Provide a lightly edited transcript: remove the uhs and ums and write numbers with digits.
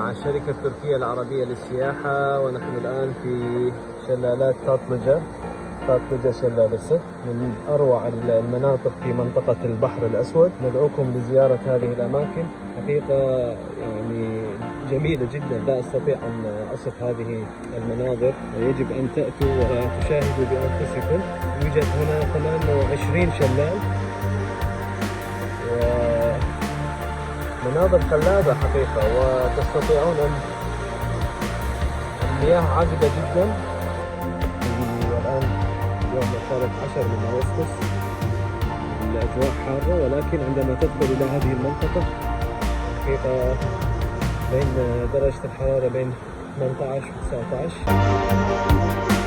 مع الشركة التركية العربية للسياحة، ونحن الآن في شلالات تاطلجة شلالسة، من أروع المناطق في منطقة البحر الأسود. ندعوكم لزيارة هذه الأماكن، حقيقة يعني جميلة جدا، لا أستطيع أن أصف هذه المناظر. يجب أن تأتوا وتشاهدوا بأنفسكم. يوجد هنا 28 شلال ومناظر خلابة حقيقة، وتستطيعون أن المياه عذبة جدا. والآن اليوم 13 من أغسطس، الأجواء حارة، ولكن عندما تدخل إلى هذه المنطقة حقيقة بين درجة الحرارة بين 18 و 19.